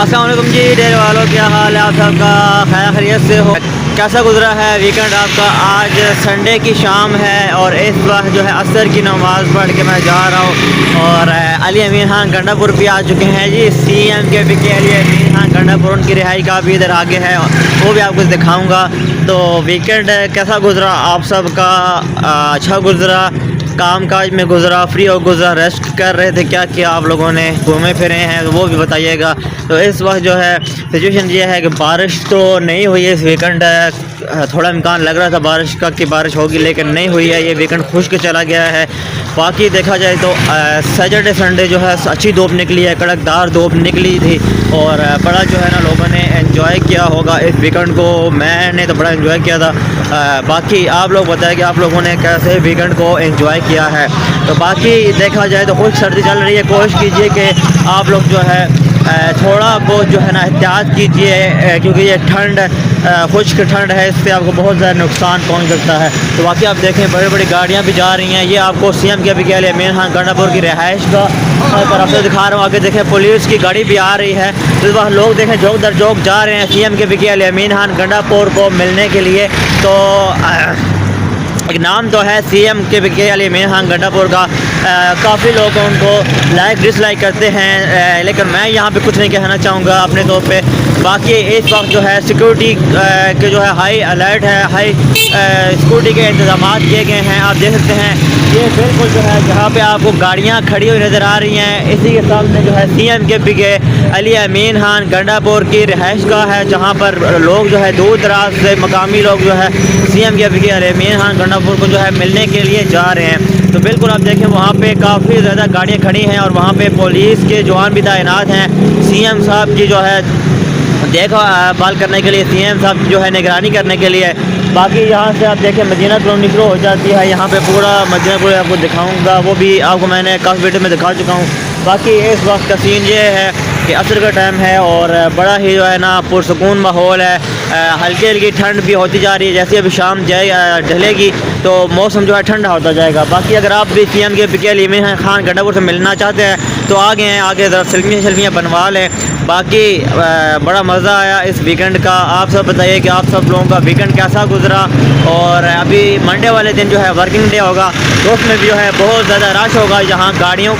अस्सलाम वालेकुम जी, डेरे वालों, क्या हाल है आप सबका? खैर खैरियत से हो? कैसा गुजरा है वीकेंड आपका? आज संडे की शाम है और इस वक्त जो है असर की नमाज़ पढ़ के मैं जा रहा हूँ और अली अमीन खान गंडापुर भी आ चुके हैं जी। CM के पी के अली अमीन खान गंडापुर, उनकी रिहाई का भी इधर आगे है, वो भी आपको दिखाऊँगा। तो वीकेंड कैसा गुजरा आप सबका? अच्छा गुजरा, काम काज में गुजरा, फ्री हो गुजरा, रेस्ट कर रहे थे, क्या किया आप लोगों ने, घूमे फिरे हैं तो वो भी बताइएगा। तो इस वक्त जो है सिचुएशन ये है कि बारिश तो नहीं हुई है इस वीकेंड, थोड़ा इम्कान लग रहा था बारिश का कि बारिश होगी लेकिन नहीं हुई है, ये वीकेंड खुश्क चला गया है। बाकी देखा जाए तो सैटरडे संडे जो है अच्छी धूप निकली है, कड़कदार धूप निकली थी और बड़ा जो है ना लोगों ने एंजॉय किया होगा इस वीकेंड को। मैंने तो बड़ा एंजॉय किया था। बाकी आप लोग बताएं कि आप लोगों ने कैसे वीकेंड को एंजॉय किया है। तो बाकी देखा जाए तो खुश सर्दी चल रही है, कोशिश कीजिए कि आप लोग जो है थोड़ा बहुत जो है ना एहतियात कीजिए क्योंकि ये ठंड खुश्क ठंड है, इससे आपको बहुत ज़्यादा नुकसान पहुंच सकता है। तो बाकी आप देखें बड़ी बड़ी गाड़ियां भी जा रही हैं, ये आपको CM के पी के अली अमीन खान गंडापुर की रिहाइश का तरफ से दिखा रहा हूँ। आगे देखें पुलिस की गाड़ी भी आ रही है, तो इस वक्त लोग देखें जोक दर जोक जा रहे हैं CM के पी के अली अमीन खान गंडापुर को मिलने के लिए। तो एक नाम तो है CM के पी के अली अमीन खान गंडापुर का, काफ़ी लोग उनको लाइक डिसलाइक करते हैं, लेकिन मैं यहाँ पे कुछ नहीं कहना चाहूँगा अपने तौर पे। बाकी इस वक्त जो है सिक्योरिटी के जो है हाई अलर्ट है, हाई सिक्योरिटी के इंतजाम किए गए हैं। आप देख सकते हैं ये बिल्कुल जो है जहाँ पे आपको गाड़ियाँ खड़ी हुई नज़र आ रही हैं, इसी के सामने जो है CM के पी के अली अमीन खान गंडापुर की रिहाइश का है, जहाँ पर लोग जो है दूर दराज से मकामी लोग जो है CM के पी के अली अमीन खान गंडापुर को जो है मिलने के लिए जा रहे हैं। तो बिल्कुल आप देखें वहाँ पे काफ़ी ज़्यादा गाड़ियाँ खड़ी हैं और वहाँ पे पुलिस के जवान भी तैनात हैं। CM साहब की जो है देखो बाल करने के लिए, CM साहब जो है निगरानी करने के लिए। बाकी यहाँ से आप देखें मदीना कॉलोनी शुरू हो जाती है, यहाँ पे पूरा मदीना कॉलोनी आपको दिखाऊंगा, वो भी आपको मैंने काफ़ी वीडियो में दिखा चुका हूँ। बाकी इस वक्त का सीन ये है कि असर का टाइम है और बड़ा ही जो है ना पुरसकून माहौल है। हल्की हल्की ठंड भी होती जा रही है, जैसे अभी शाम जाए ढलेगी तो मौसम जो है ठंडा होता जाएगा। बाकी अगर आप भी CM के पी के अली अमीन खान गंडापुर से मिलना चाहते हैं तो आगे हैं, आगे ज़रा सेल्फियाँ बनवा लें। बाकी बड़ा मज़ा आया इस वीकेंड का। आप सब बताइए कि आप सब लोगों का वीकेंड कैसा गुजरा। और अभी मंडे वाले दिन जो है वर्किंग डे होगा, तो उसमें भी जो है बहुत ज़्यादा रश होगा, यहाँ गाड़ियाँ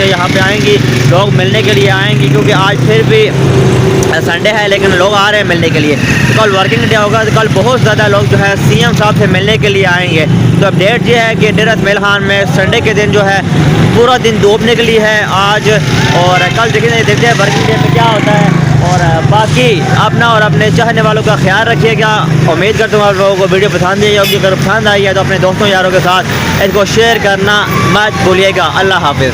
यहाँ पे आएंगी, लोग मिलने के लिए आएंगी क्योंकि आज फिर भी संडे है लेकिन लोग आ रहे हैं मिलने के लिए। तो कल वर्किंग डे होगा, तो कल बहुत ज़्यादा लोग जो है CM साहब से मिलने के लिए आएंगे। तो अपडेट ये है कि डेरा इस्माइल खान में संडे के दिन जो है पूरा दिन धूप निकली है आज, और कल देखते हैं वर्किंग डे में क्या होता है। और बाकी अपना और अपने चाहने वालों का ख्याल रखिएगा। उम्मीद करता हूँ आप लोगों को वीडियो पसंद आई होगी। अगर पसंद आई है तो अपने दोस्तों यारों के साथ इसको शेयर करना मत भूलिएगा। अल्लाह हाफिज़।